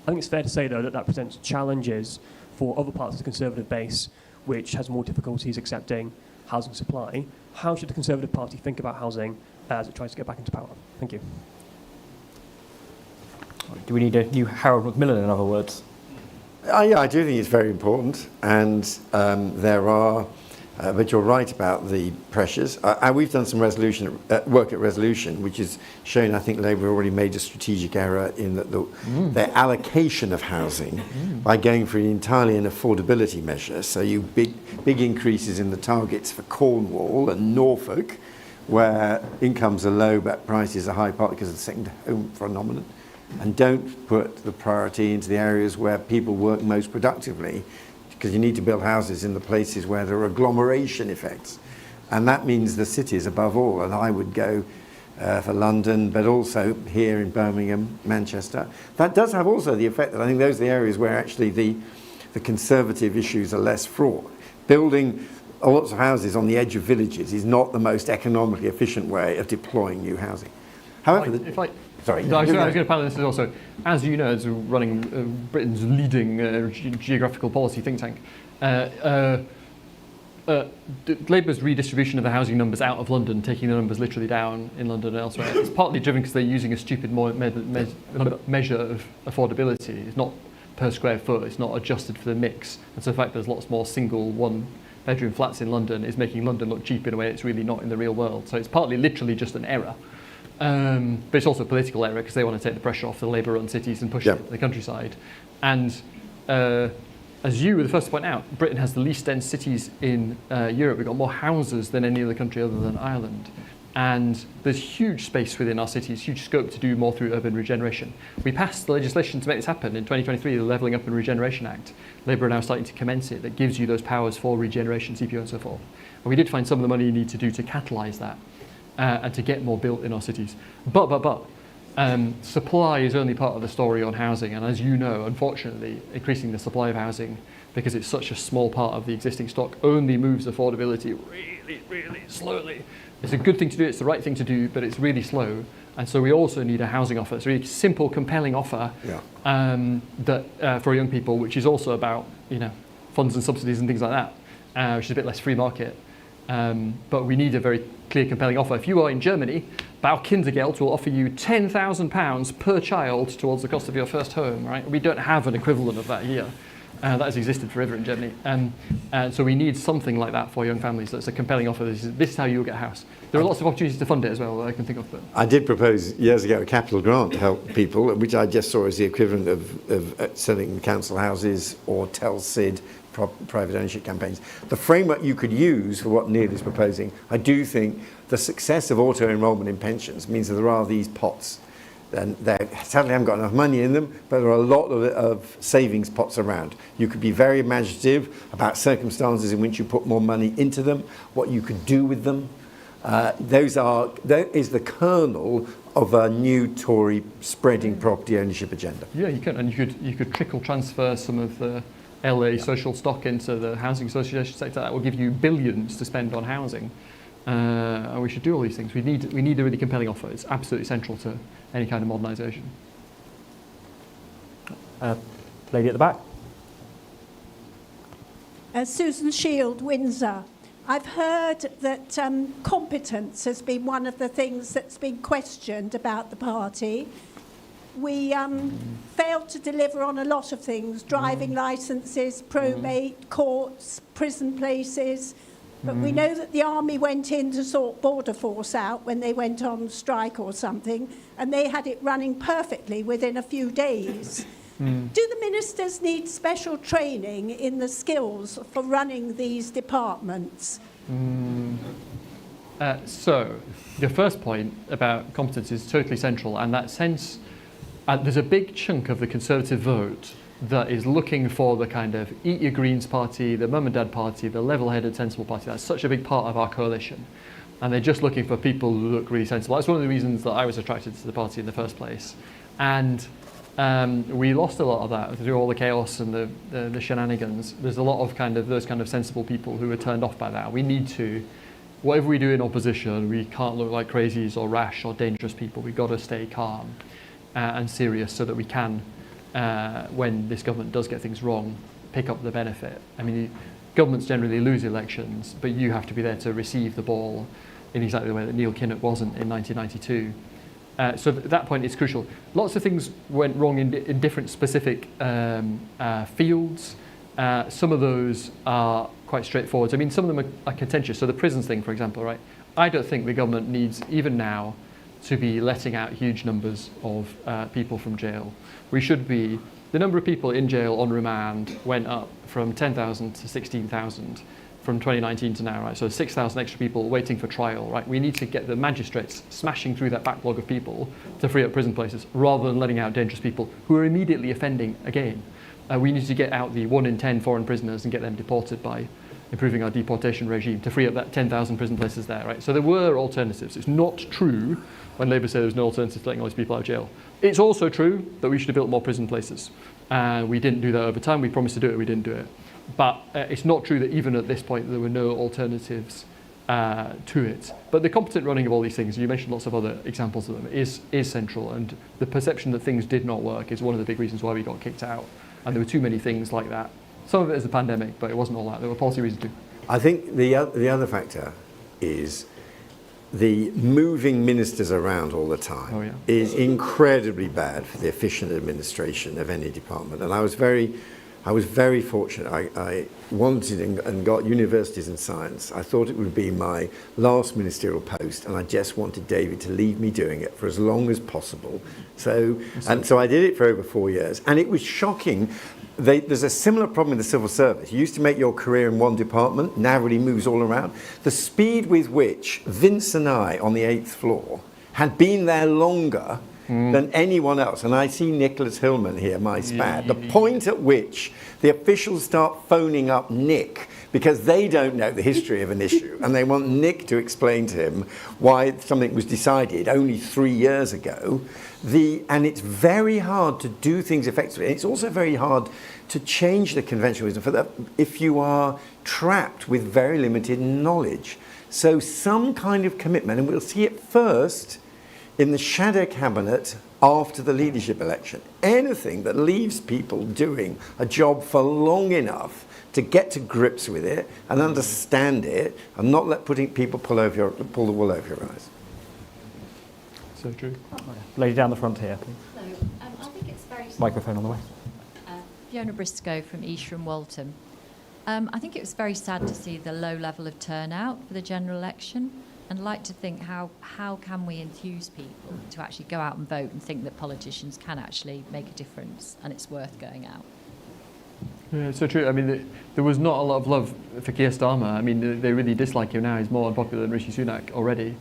I think it's fair to say, though, that presents challenges for other parts of the Conservative base, which has more difficulties accepting housing supply. How should the Conservative Party think about housing as it tries to get back into power? Thank you. Do we need a new Harold Macmillan, in other words? Yeah, I do think it's very important, and there are, but you're right about the pressures. We've done some work at resolution, which has shown, I think Labour already made a strategic error in that their allocation of housing by going for entirely an affordability measure. So you big increases in the targets for Cornwall and Norfolk, where incomes are low but prices are high, partly because of the second home phenomenon. And don't put the priority into the areas where people work most productively, because you need to build houses in the places where there are agglomeration effects. And that means the cities above all. And I would go for London, but also here in Birmingham, Manchester. That does have also the effect that I think those are the areas where actually the Conservative issues are less fraught. Building lots of houses on the edge of villages is not the most economically efficient way of deploying new housing. However, Sorry. No, I was going to panel this as also, as you know, as running Britain's leading geographical policy think tank, Labour's redistribution of the housing numbers out of London, taking the numbers literally down in London and elsewhere, it's partly driven because they're using a stupid measure of affordability. It's not per square foot, it's not adjusted for the mix. And so the fact there's lots more single one-bedroom flats in London is making London look cheap in a way it's really not in the real world. So it's partly literally just an error. But it's also a political error because they want to take the pressure off the Labour-run cities and push it to the countryside. And as you were the first to point out, Britain has the least dense cities in Europe. We've got more houses than any other country other than Ireland. And there's huge space within our cities, huge scope to do more through urban regeneration. We passed the legislation to make this happen in 2023, the Levelling Up and Regeneration Act. Labour are now starting to commence it, that gives you those powers for regeneration, CPO and so forth. And we did find some of the money you need to do to catalyse that. And to get more built in our cities. But supply is only part of the story on housing. And as you know, unfortunately, increasing the supply of housing, because it's such a small part of the existing stock, only moves affordability really, really slowly. It's a good thing to do, it's the right thing to do, but it's really slow. And so we also need a housing offer. It's a really simple, compelling offer that for young people, which is also about funds and subsidies and things like that, which is a bit less free market. But we need a very clear, compelling offer. If you are in Germany, Bau Kindergeld will offer you £10,000 per child towards the cost of your first home, right? We don't have an equivalent of that here. That has existed forever in Germany. And so we need something like that for young families. That's a compelling offer. This is how you'll get a house. There are lots of opportunities to fund it as well that I can think of. But I did propose years ago a capital grant to help people, which I just saw as the equivalent of selling council houses or TELSID, private ownership campaigns. The framework you could use for what Neil is proposing, I do think the success of auto-enrolment in pensions means that there are these pots And they sadly haven't got enough money in them, but there are a lot of savings pots around. You could be very imaginative about circumstances in which you put more money into them, what you could do with them. That is the kernel of a new Tory spreading property ownership agenda. Yeah, you can, and you could trickle transfer some of the LA social stock into the housing association sector. That will give you billions to spend on housing. And we should do all these things. We need a really compelling offer. It's absolutely central to any kind of modernisation. Lady at the back. Susan Shield, Windsor. I've heard that competence has been one of the things that's been questioned about the party. We failed to deliver on a lot of things, driving licences, probate, courts, prison places. But we know that the army went in to sort Border Force out when they went on strike or something, and they had it running perfectly within a few days. Do the ministers need special training in the skills for running these departments? So, your first point about competence is totally central, and that sense, there's a big chunk of the Conservative vote that is looking for the kind of eat your Greens party, the mum and dad party, the level-headed sensible party. That's such a big part of our coalition. And they're just looking for people who look really sensible. That's one of the reasons that I was attracted to the party in the first place. And we lost a lot of that through all the chaos and the shenanigans. There's a lot of those kind of sensible people who are turned off by that. We need to, whatever we do in opposition, we can't look like crazies or rash or dangerous people. We've got to stay calm and serious so that we can, when this government does get things wrong, pick up the benefit. I mean, governments generally lose elections, but you have to be there to receive the ball in exactly the way that Neil Kinnock wasn't in 1992. So at that point, it's crucial. Lots of things went wrong in different specific fields. Some of those are quite straightforward. I mean, some of them are contentious. So the prisons thing, for example, right? I don't think the government needs, even now, to be letting out huge numbers of people from jail. We should be, the number of people in jail on remand went up from 10,000 to 16,000 from 2019 to now, right? So 6,000 extra people waiting for trial, right? We need to get the magistrates smashing through that backlog of people to free up prison places rather than letting out dangerous people who are immediately offending again. We need to get out the 1 in 10 foreign prisoners and get them deported by improving our deportation regime to free up that 10,000 prison places there, right? So there were alternatives. It's not true when Labour said there was no alternative to letting all these people out of jail. It's also true that we should have built more prison places. We didn't do that over time. We promised to do it, we didn't do it. But it's not true that even at this point there were no alternatives to it. But the competent running of all these things, you mentioned lots of other examples of them, is central. And the perception that things did not work is one of the big reasons why we got kicked out. And there were too many things like that. Some of it is the pandemic, but it wasn't all that. There were policy reasons too. I think the other factor is the moving ministers around all the time is incredibly bad for the efficient administration of any department. And I was very fortunate. I wanted and got universities and science. I thought it would be my last ministerial post, and I just wanted David to leave me doing it for as long as possible. So I did it for over 4 years, and it was shocking. There's a similar problem in the civil service. You used to make your career in one department, now really moves all around. The speed with which Vince and I on the 8th floor had been there longer than anyone else. And I see Nicholas Hillman here, my SPAD. The point at which the officials start phoning up Nick because they don't know the history of an issue and they want Nick to explain to him why something was decided only 3 years ago. And it's very hard to do things effectively. It's also very hard to change the conventional wisdom for that if you are trapped with very limited knowledge. So some kind of commitment, and we'll see it first in the shadow cabinet after the leadership election. Anything that leaves people doing a job for long enough to get to grips with it and understand it and not let people pull the wool over your eyes. So true. Lady down the front here, please. Hello. I think it's very... Microphone on the way. Fiona Briscoe from Esher and Waltham. I think it was very sad to see the low level of turnout for the general election, and like to think how can we enthuse people to actually go out and vote and think that politicians can actually make a difference and it's worth going out. Yeah, so true. I mean, there was not a lot of love for Keir Starmer. I mean, they really dislike him now. He's more unpopular than Rishi Sunak already.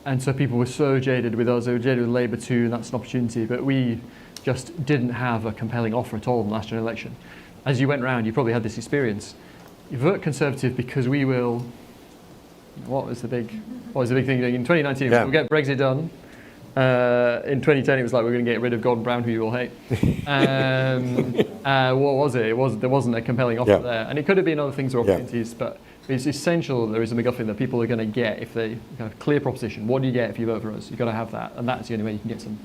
And so people were so jaded with us, they were jaded with Labour too, and that's an opportunity. But we just didn't have a compelling offer at all in the last general election. As you went round, you probably had this experience. You vote Conservative because we will. What was the big thing in 2019? We'll get Brexit done. In 2010, it was like we're going to get rid of Gordon Brown, who you all hate. What was it? There wasn't a compelling offer there, and it could have been other things or opportunities, but it's essential there is a MacGuffin that people are going to get if they have a clear proposition. What do you get if you vote for us? You've got to have that, and that's the only way you can get some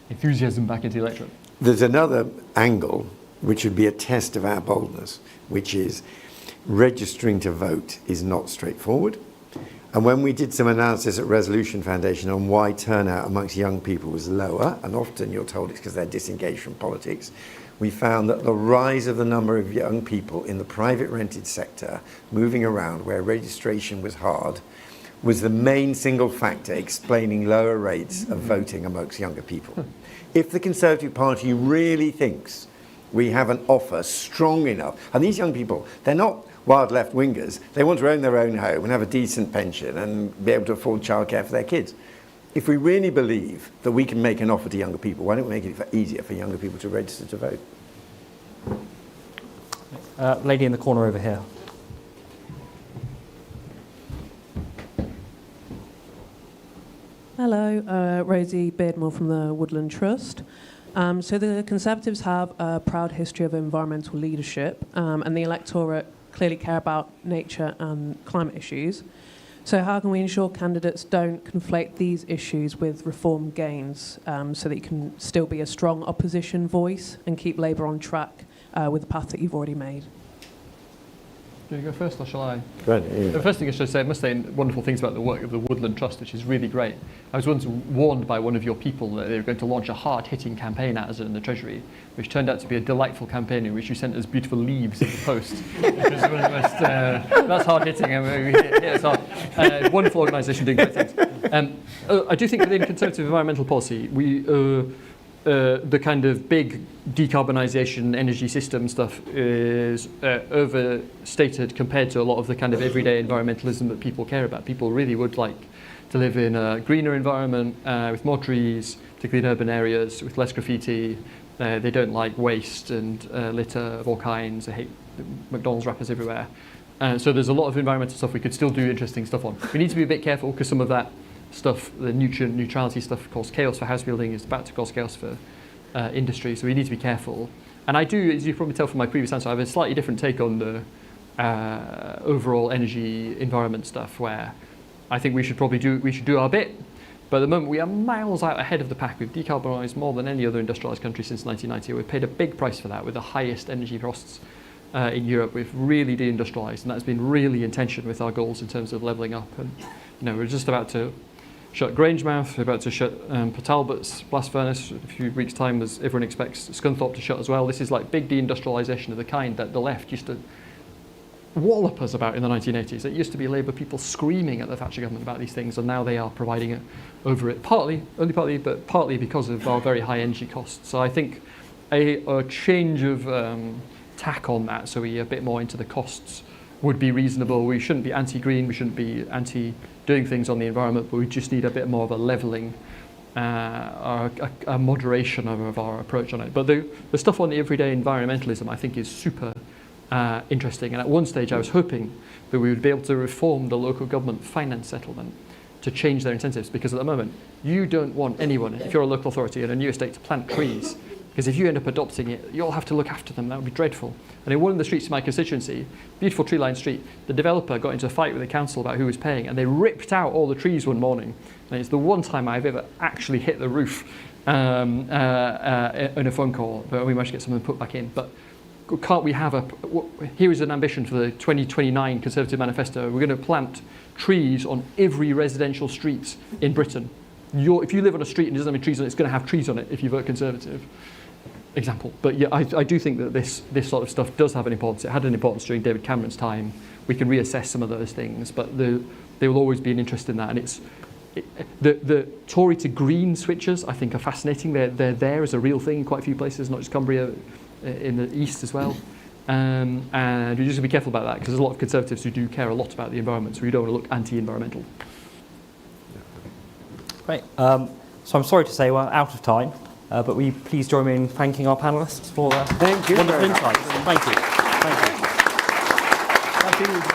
enthusiasm back into the electorate. There's another angle which would be a test of our boldness, which is registering to vote is not straightforward. And when we did some analysis at Resolution Foundation on why turnout amongst young people was lower, and often you're told it's because they're disengaged from politics, we found that the rise of the number of young people in the private rented sector moving around where registration was hard was the main single factor explaining lower rates of voting amongst younger people. If the Conservative Party really thinks we have an offer strong enough, and these young people, they're not wild left-wingers, they want to own their own home and have a decent pension and be able to afford childcare for their kids. If we really believe that we can make an offer to younger people, why don't we make it easier for younger people to register to vote? Lady in the corner over here. Hello, Rosie Beardmore from the Woodland Trust. So the Conservatives have a proud history of environmental leadership, and the electorate clearly care about nature and climate issues. So how can we ensure candidates don't conflate these issues with reform gains, so that you can still be a strong opposition voice and keep Labour on track with the path that you've already made? Do you go first, or shall I? Go ahead, The first thing I should say, I must say wonderful things about the work of the Woodland Trust, which is really great. I was once warned by one of your people that they were going to launch a hard-hitting campaign at us in the Treasury, which turned out to be a delightful campaign in which you sent us beautiful leaves in the post. Which was one of the most, that's hard-hitting. I mean, it's hard. Wonderful organisation doing great things. I do think within conservative environmental policy, the kind of big decarbonisation energy system stuff is overstated compared to a lot of the kind of everyday environmentalism that people care about. People really would like to live in a greener environment with more trees, particularly in urban areas, with less graffiti. They don't like waste and litter of all kinds. They hate McDonald's wrappers everywhere. So there's a lot of environmental stuff we could still do interesting stuff on. We need to be a bit careful because some of that stuff, the nutrient neutrality stuff, causes chaos for house building, is about to cause chaos for industry, so we need to be careful. And I do, as you probably tell from my previous answer, I have a slightly different take on the overall energy environment stuff, where I think we should do our bit, but at the moment we are miles out ahead of the pack. We've decarbonised more than any other industrialised country since 1990. We've paid a big price for that, with the highest energy costs in Europe. We've really deindustrialised, and that's been really in tension with our goals in terms of levelling up. And we're just about to shut Grangemouth, we're about to shut Port Talbot's blast furnace in a few weeks' time, as everyone expects Scunthorpe to shut as well. This is like big deindustrialisation of the kind that the left used to wallop us about in the 1980s. It used to be Labour people screaming at the Thatcher government about these things, and now they are providing it over it, only partly, but partly because of our very high energy costs. So I think a change of tack on that, so we're a bit more into the costs, would be reasonable. We shouldn't be anti-green, we shouldn't be anti-doing things on the environment, but we just need a bit more of a levelling, a moderation of our approach on it. But the stuff on the everyday environmentalism, I think, is super interesting. And at one stage I was hoping that we would be able to reform the local government finance settlement to change their incentives, because at the moment you don't want anyone, if you're a local authority in a new estate, to plant trees, because if you end up adopting it, you'll have to look after them. That would be dreadful. And in one of the streets in my constituency, beautiful tree-lined street, the developer got into a fight with the council about who was paying, and they ripped out all the trees one morning. And it's the one time I've ever actually hit the roof in a phone call, but we managed to get something put back in. But can't we have here is an ambition for the 2029 Conservative Manifesto. We're going to plant trees on every residential street in Britain. If you live on a street and it doesn't have any trees on it, it's going to have trees on it if you vote Conservative. Example. But yeah, I do think that this sort of stuff does have an importance. It had an importance during David Cameron's time. We can reassess some of those things, but there will always be an interest in that. And the Tory to Green switches, I think, are fascinating. They're there as a real thing in quite a few places, not just Cumbria, in the east as well. And we just have to be careful about that, because there's a lot of Conservatives who do care a lot about the environment, so we don't want to look anti-environmental. Great. So I'm sorry to say we're out of time, but will you please join me in thanking our panellists for their Thank you wonderful very much. insights. Thank you. Thank you. I think